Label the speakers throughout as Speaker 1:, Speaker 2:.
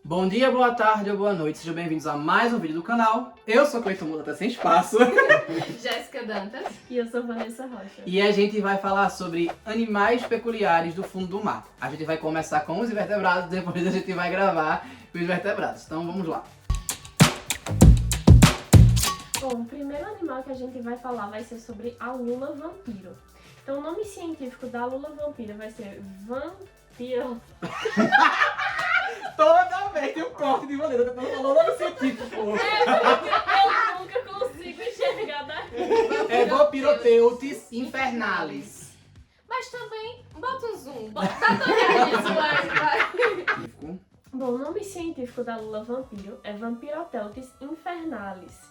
Speaker 1: Bom dia, boa tarde ou boa noite, sejam bem-vindos a mais um vídeo do canal. Eu sou Cleiton Muda, tá sem espaço.
Speaker 2: Jéssica Dantas.
Speaker 3: E eu sou Vanessa Rocha.
Speaker 1: E a gente vai falar sobre animais peculiares do fundo do mar. A gente vai começar com os invertebrados, depois a gente vai gravar os vertebrados. Então vamos lá.
Speaker 3: Bom, o primeiro animal que a gente vai falar vai ser sobre a lula vampiro. Então o nome científico da lula vampira vai ser vampiro.
Speaker 1: Toda vez tem um corte de maneira, eu tô falando o nome científico, pô.
Speaker 3: Eu nunca consigo enxergar daqui.
Speaker 1: É Vampiroteutis infernalis.
Speaker 2: Mas também, bota um zoom. Tá tão isso, vai.
Speaker 3: Bom, o nome científico da lula vampiro é Vampiroteutis infernalis.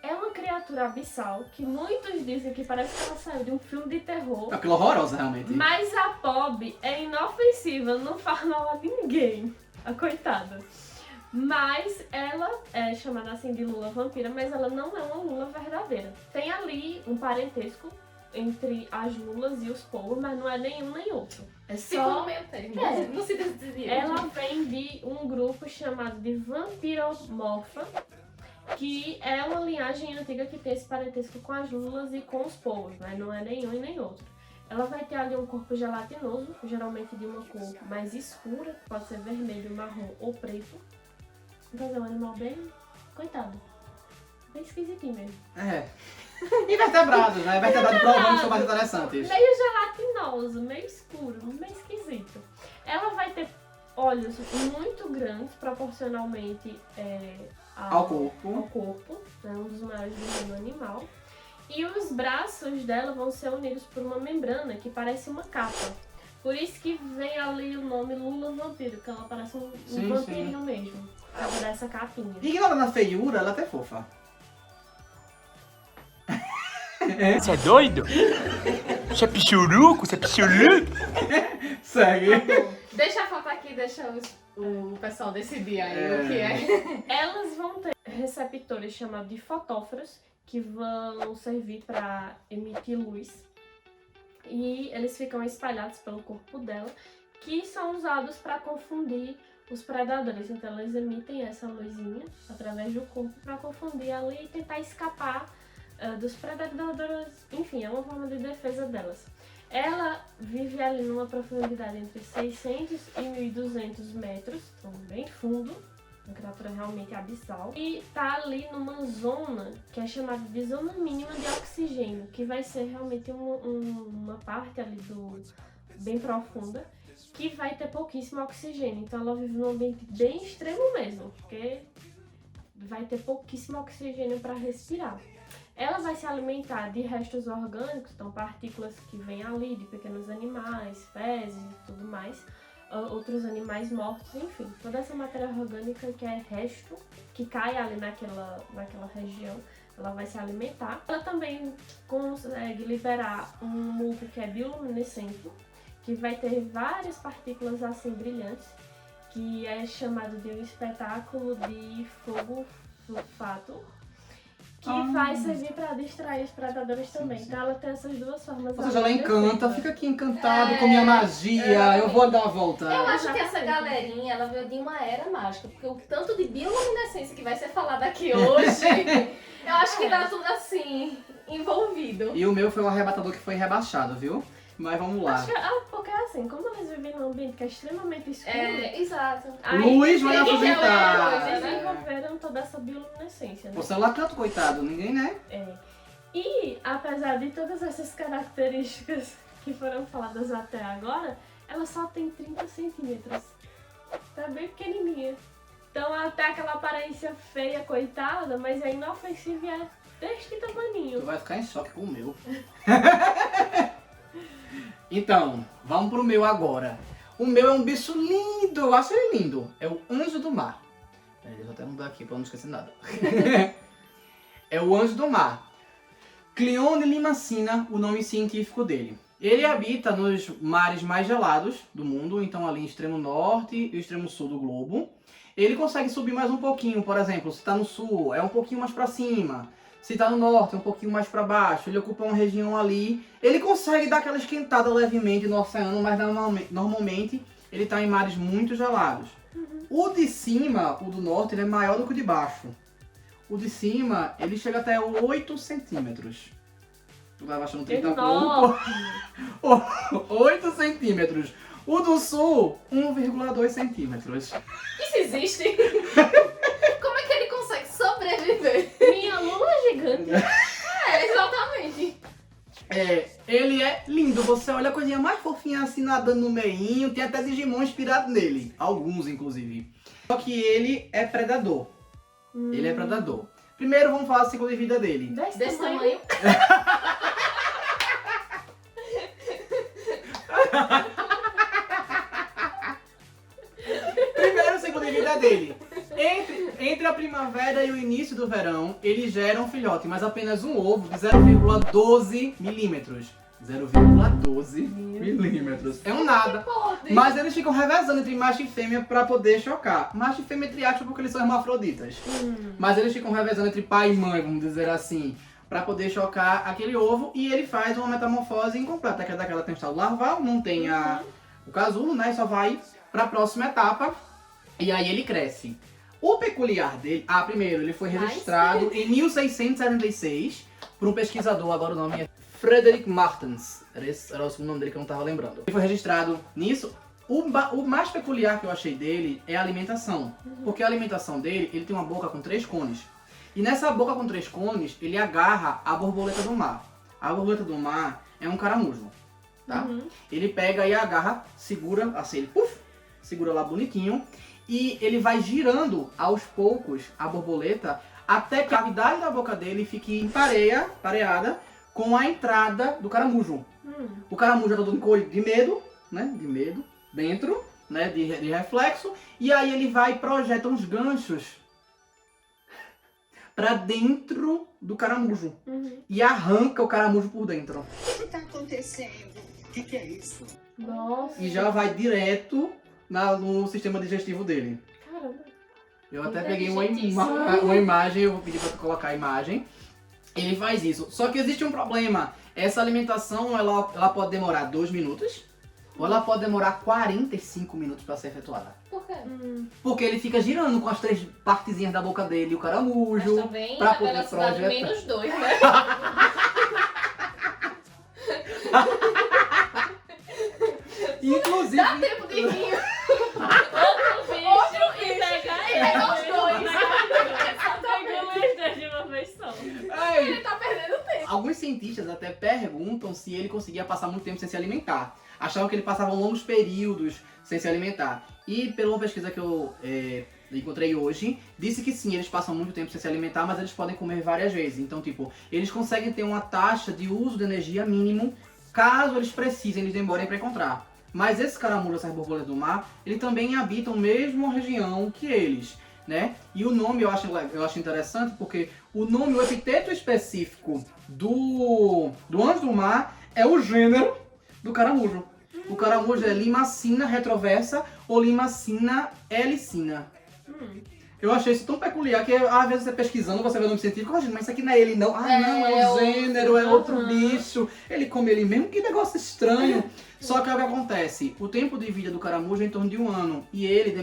Speaker 3: É uma criatura abissal que muitos dizem que parece que ela saiu de um filme de terror.
Speaker 1: É aquilo horrorosa, realmente.
Speaker 3: Mas a Pob é inofensiva, não faz mal a ninguém. A coitada. Mas ela é chamada assim de lula vampira, mas ela não é uma lula verdadeira. Tem ali um parentesco entre as lulas e os polvos, mas não é nenhum nem outro. É
Speaker 2: Ficou
Speaker 3: só...
Speaker 2: no meio termo.
Speaker 3: É.
Speaker 2: Não se decidiu.
Speaker 3: Ela vem de um grupo chamado de Vampiromorpha, que é uma linhagem antiga que tem esse parentesco com as lulas e com os polvos, mas não é nenhum e nem outro. Ela vai ter ali um corpo gelatinoso, geralmente de uma cor mais escura, que pode ser vermelho, marrom ou preto. Então é um animal bem... coitado. Bem esquisitinho mesmo.
Speaker 1: É. Invertebrados, né? Invertebrados provavelmente são mais interessantes.
Speaker 3: Meio gelatinoso, meio escuro, meio esquisito. Ela vai ter olhos muito grandes, proporcionalmente
Speaker 1: Ao corpo.
Speaker 3: É um dos maiores do reino animal. E os braços dela vão ser unidos por uma membrana que parece uma capa. Por isso que vem ali o nome lula vampiro, que ela parece um
Speaker 1: Sim,
Speaker 3: vampirinho mesmo. Por causa dessa capinha.
Speaker 1: Ignorando a feiura, ela é até fofa.
Speaker 4: Você é doido? Você é pichuruco? Você é pichuruco?
Speaker 1: Segue.
Speaker 2: Deixa a foto aqui, deixa o pessoal decidir aí o que é.
Speaker 3: Elas vão ter receptores chamados de fotóforos, que vão servir para emitir luz. E eles ficam espalhados pelo corpo dela, que são usados para confundir os predadores. Então elas emitem essa luzinha através do corpo para confundir ela e tentar escapar dos predadores. Enfim, é uma forma de defesa delas. Ela vive ali numa profundidade entre 600 e 1.200 metros, então bem fundo, uma criatura realmente abissal. E tá ali numa zona que é chamada de zona mínima de oxigênio, que vai ser realmente uma parte ali bem profunda, que vai ter pouquíssimo oxigênio. Então ela vive num ambiente bem extremo mesmo, porque vai ter pouquíssimo oxigênio para respirar. Ela vai se alimentar de restos orgânicos, então partículas que vêm ali de pequenos animais, fezes e tudo mais, outros animais mortos, enfim, toda essa matéria orgânica que é resto, que cai ali naquela região, ela vai se alimentar. Ela também consegue liberar um muco que é bioluminescente, que vai ter várias partículas assim brilhantes, que é chamado de um espetáculo de fogo fato, que vai servir para distrair os predadores também.
Speaker 1: sim.
Speaker 3: Então ela tem essas duas formas.
Speaker 1: Ou seja, ela
Speaker 3: de
Speaker 1: encanta,
Speaker 3: defesa.
Speaker 1: fica aqui encantado com minha magia, eu vou dar uma volta.
Speaker 2: Eu acho que essa galerinha, ela veio de uma era mágica, porque o tanto de bioluminescência que vai ser falado aqui hoje, eu acho que tá tudo assim, envolvido.
Speaker 1: E o meu foi um arrebatador que foi rebaixado, viu? Mas vamos lá.
Speaker 3: Acho que porque assim, como eles vivem num ambiente que é extremamente escuro,
Speaker 2: Exato.
Speaker 3: aí
Speaker 1: Luz vai
Speaker 3: eles
Speaker 1: afugentar.
Speaker 3: desenvolveram toda essa bioluminescência, né?
Speaker 1: O celular canto, coitado, ninguém, né?
Speaker 3: E apesar de todas essas características que foram faladas até agora, ela só tem 30 centímetros. Tá bem pequenininha. Então ela tem aquela aparência feia, coitada, mas é inofensiva e é deste
Speaker 1: Tu
Speaker 3: tamaninho.
Speaker 1: vai ficar em choque com o meu. Então, vamos pro meu agora. O meu é um bicho lindo, eu acho ele lindo. É o anjo do mar. Peraí, deixa eu até mudar aqui pra não esquecer nada. É o anjo do mar. Cleone limacina, o nome científico dele. Ele habita nos mares mais gelados do mundo, então ali em extremo norte e extremo sul do globo. Ele consegue subir mais um pouquinho, por exemplo, se está no sul, é um pouquinho mais para cima. Se está no norte, é um pouquinho mais para baixo. Ele ocupa uma região ali. Ele consegue dar aquela esquentada levemente no oceano, mas normalmente ele está em mares muito gelados. O de cima, o do norte, ele é maior do que o de baixo. O de cima, ele chega até 8 centímetros. Tu vai baixando 30
Speaker 3: Enorme.
Speaker 1: 8 centímetros. O do sul, 1,2 centímetros.
Speaker 2: Isso existe? Como é que ele consegue sobreviver?
Speaker 3: Minha lula é gigante.
Speaker 2: Exatamente.
Speaker 1: Ele é lindo. Você olha a coisinha mais fofinha assim nadando no meinho. Tem até Digimon inspirado nele. Alguns, inclusive. Só que ele é predador. Ele é predador. Primeiro vamos falar do ciclo de vida dele.
Speaker 2: Desse tamanho.
Speaker 1: Primeiro o ciclo de vida dele. Entre a primavera e o início do verão, ele gera um filhote, mas apenas um ovo de 0,12 milímetros. 0,12 milímetros. É um nada.
Speaker 2: Pode.
Speaker 1: Mas eles ficam revezando entre macho e fêmea pra poder chocar. Macho e fêmea entre aspas porque eles são hermafroditas. Mas eles ficam revezando entre pai e mãe, vamos dizer assim, pra poder chocar aquele ovo. E ele faz uma metamorfose incompleta, que é daquela tem o estado larval, não tem o casulo, né? Só vai pra próxima etapa. E aí ele cresce. O peculiar dele... primeiro, ele foi registrado em 1676 por um pesquisador, agora o nome é Frederick Martens. Era o segundo nome dele que eu não tava lembrando. Ele foi registrado nisso. O mais peculiar que eu achei dele é a alimentação. Porque a alimentação dele, ele tem uma boca com 3 cones. E nessa boca com 3 cones, ele agarra a borboleta do mar. A borboleta do mar é um caramujo, tá? Ele pega e agarra, segura, assim, ele segura lá bonitinho. E ele vai girando aos poucos a borboleta até que a cavidade da boca dele fique pareada com a entrada do caramujo. O caramujo é todo de medo, né? De medo, dentro, né? De reflexo. E aí ele vai e projeta uns ganchos pra dentro do caramujo. E arranca o caramujo por dentro.
Speaker 5: O que está acontecendo? O que é isso?
Speaker 3: Nossa.
Speaker 1: E já vai direto no sistema digestivo dele.
Speaker 3: Caramba.
Speaker 1: Eu até peguei uma imagem, eu vou pedir pra tu colocar a imagem. Ele faz isso. Só que existe um problema. Essa alimentação, ela pode demorar 2 minutos. Ou ela pode demorar 45 minutos pra ser efetuada.
Speaker 2: Por quê?
Speaker 1: Porque ele fica girando com as 3 partezinhas da boca dele, o caramujo.
Speaker 2: Mas também
Speaker 1: pra
Speaker 2: a
Speaker 1: poder
Speaker 2: velocidade
Speaker 1: projetar.
Speaker 2: -2, né?
Speaker 1: Inclusive...
Speaker 2: Dá tempo de rir.
Speaker 3: Outro bicho.
Speaker 2: E pegar os dois.
Speaker 3: Pegamos os dois de uma vez só.
Speaker 2: Ele tá perdendo tempo.
Speaker 1: Alguns cientistas até perguntam se ele conseguia passar muito tempo sem se alimentar. Achavam que ele passava longos períodos sem se alimentar. E pela pesquisa que eu encontrei hoje, disse que sim, eles passam muito tempo sem se alimentar, mas eles podem comer várias vezes. Então, tipo, eles conseguem ter uma taxa de uso de energia mínimo, caso eles precisem, eles demorem para encontrar. Mas esses caramujos, essas borboletas do mar, eles também habitam a mesma região que eles, né? E o nome eu acho interessante porque o nome, o epiteto específico do anjo do mar é o gênero do caramujo. O caramujo é Limacina retroversa ou Limacina helicina. Eu achei isso tão peculiar que às vezes você pesquisando, você vê o nome científico, mas isso aqui não é ele não. Não, é o gênero, é outro bicho. Ele come ele mesmo, que negócio estranho. Só que é o que acontece, o tempo de vida do caramujo é em torno de 1 ano. E ele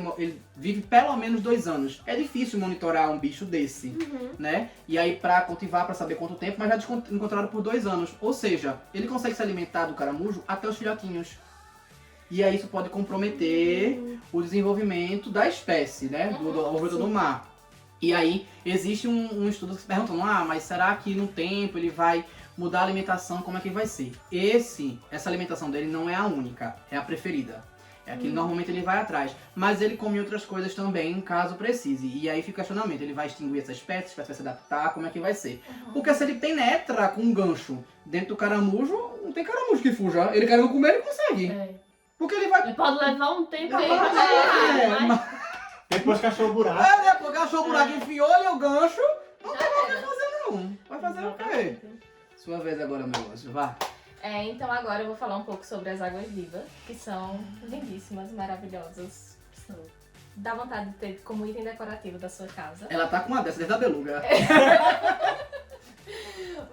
Speaker 1: vive pelo menos 2 anos. É difícil monitorar um bicho desse, né? E aí pra cultivar, pra saber quanto tempo, mas já encontraram por 2 anos. Ou seja, ele consegue se alimentar do caramujo até os filhotinhos. E aí isso pode comprometer o desenvolvimento da espécie, né? Do do mar. E aí existe um estudo que se perguntando, mas será que no tempo ele vai mudar a alimentação, como é que vai ser? Essa alimentação dele não é a única, é a preferida. É a que normalmente ele vai atrás. Mas ele come outras coisas também, caso precise. E aí fica o questionamento, ele vai extinguir essa espécie vai se adaptar, como é que vai ser? Porque se ele penetra com um gancho dentro do caramujo, não tem caramujo que fuja. Ele querendo comer, ele consegue. Porque ele vai...
Speaker 3: Ele pode levar um tempo aí
Speaker 6: Depois que achou o buraco.
Speaker 1: Depois que achou o buraco, enfiou ali o gancho, não tem mais o que fazer não. Vai fazer o quê? Sua vez agora, meu anjo, vá.
Speaker 2: Então agora eu vou falar um pouco sobre as águas vivas, que são lindíssimas, maravilhosas. Dá vontade de ter como item decorativo da sua casa.
Speaker 1: Ela tá com uma dessa desde a beluga.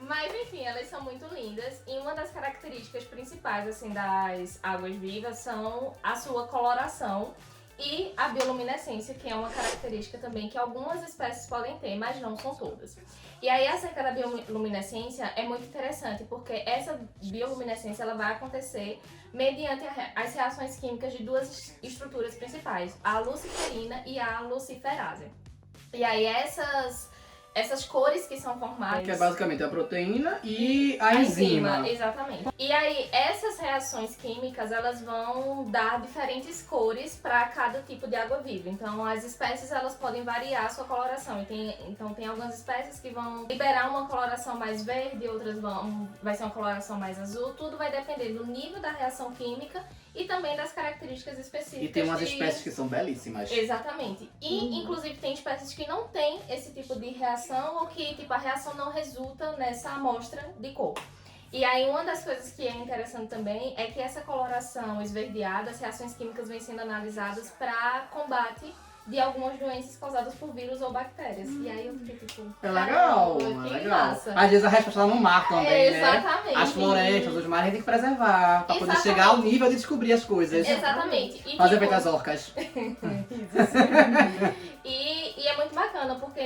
Speaker 2: Mas enfim, elas são muito lindas e uma das características principais assim das águas vivas são a sua coloração e a bioluminescência, que é uma característica também que algumas espécies podem ter, mas não são todas. E aí, acerca da bioluminescência, é muito interessante, porque essa bioluminescência ela vai acontecer mediante as reações químicas de duas estruturas principais, a luciferina e a luciferase. E aí, essas cores que são formadas...
Speaker 1: Que é basicamente a proteína e a enzima.
Speaker 2: Exatamente. E aí, essas reações químicas, elas vão dar diferentes cores para cada tipo de água-viva. Então, as espécies, elas podem variar a sua coloração. Então, tem algumas espécies que vão liberar uma coloração mais verde, outras vai ser uma coloração mais azul. Tudo vai depender do nível da reação química e também das características específicas.
Speaker 1: E tem umas espécies que são belíssimas.
Speaker 2: Exatamente. E, inclusive, tem espécies que não têm esse tipo de reação ou que, tipo, a reação não resulta nessa amostra de cor. E aí, uma das coisas que é interessante também é que essa coloração esverdeada, as reações químicas vêm sendo analisadas para combate de algumas doenças causadas por vírus ou bactérias. E aí eu fiquei tipo...
Speaker 1: É legal,
Speaker 2: caramba,
Speaker 1: é
Speaker 2: que
Speaker 1: legal.
Speaker 2: massa.
Speaker 1: Às vezes a resposta tá no mar também, né?
Speaker 2: Exatamente.
Speaker 1: As florestas, os mares, a gente tem que preservar pra poder
Speaker 2: Exatamente.
Speaker 1: chegar ao nível de descobrir as coisas.
Speaker 2: Exatamente. E,
Speaker 1: Fazer
Speaker 2: tipo,
Speaker 1: feito as orcas.
Speaker 2: E é muito bacana, porque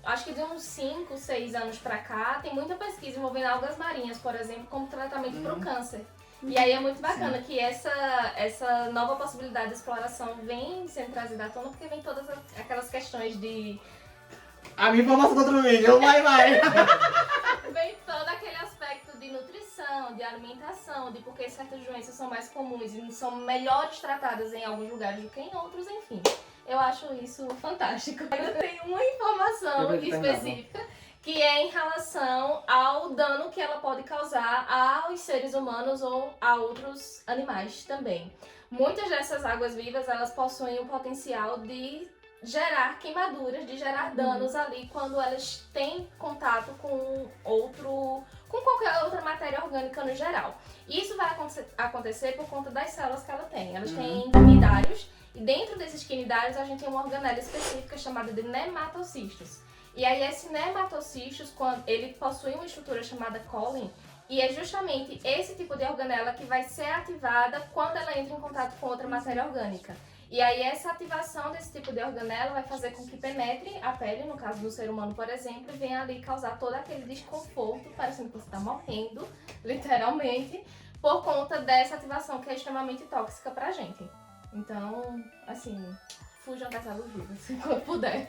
Speaker 2: acho que de uns 5, 6 anos pra cá, tem muita pesquisa envolvendo algas marinhas, por exemplo, como tratamento para o câncer. E aí é muito bacana que essa nova possibilidade de exploração vem sendo trazida à tona, porque vem todas aquelas questões de...
Speaker 1: A minha informação do outro vídeo, vai.
Speaker 2: Vem todo aquele aspecto de nutrição, de alimentação, de por que certas doenças são mais comuns e são melhores tratadas em alguns lugares do que em outros, enfim. Eu acho isso fantástico. Eu tenho uma informação específica que é em relação ao dano que ela pode causar aos seres humanos ou a outros animais também. Muitas dessas águas vivas, elas possuem o potencial de gerar queimaduras, de gerar danos ali quando elas têm contato com qualquer outra matéria orgânica no geral. Isso vai acontecer por conta das células que ela tem. Elas têm quinidários e dentro desses quinidários a gente tem uma organela específica chamada de nematocistos. E aí esse nematocistos, ele possui uma estrutura chamada cólin, e é justamente esse tipo de organela que vai ser ativada quando ela entra em contato com outra matéria orgânica. E aí essa ativação desse tipo de organela vai fazer com que penetre a pele, no caso do ser humano, por exemplo, e venha ali causar todo aquele desconforto, parecendo que você está morrendo, literalmente, por conta dessa ativação que é extremamente tóxica pra gente. Então, assim... fujam das águas vivas, quando puder.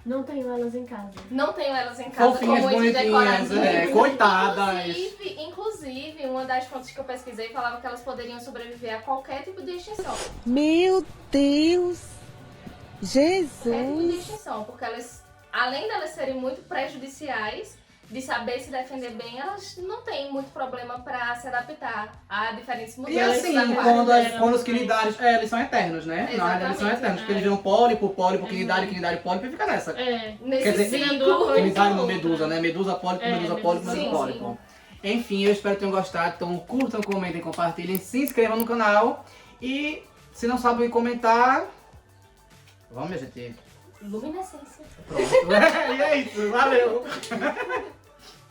Speaker 3: Não tenho elas em casa.
Speaker 2: Não tenho elas em casa.
Speaker 1: Fofinhas,
Speaker 2: como de
Speaker 1: bonitinhas,
Speaker 2: decoração.
Speaker 1: coitadas.
Speaker 2: Inclusive, uma das fontes que eu pesquisei falava que elas poderiam sobreviver a qualquer tipo de extinção.
Speaker 6: Meu Deus! Jesus!
Speaker 2: Qualquer tipo de extinção, porque elas, além delas serem muito prejudiciais, de saber se defender bem, elas não têm muito problema pra se adaptar a diferentes
Speaker 1: E
Speaker 2: mudanças.
Speaker 1: assim,
Speaker 2: aquáticas.
Speaker 1: quando os quinidários, eles são eternos, né? Na verdade, eles são eternos, porque eles viram pólipo, quinidário, pólipo e fica nessa.
Speaker 3: É.
Speaker 2: Nesse
Speaker 1: Quer dizer,
Speaker 2: ciclo.
Speaker 1: Quinidário no medusa, né? Medusa, pólipo,
Speaker 2: sim,
Speaker 1: pólipo. Enfim, eu espero que tenham gostado. Então curtam, comentem, compartilhem, se inscrevam no canal. E se não sabem comentar, vamos, minha gente.
Speaker 2: Luminescência.
Speaker 1: Pronto. E é isso, valeu!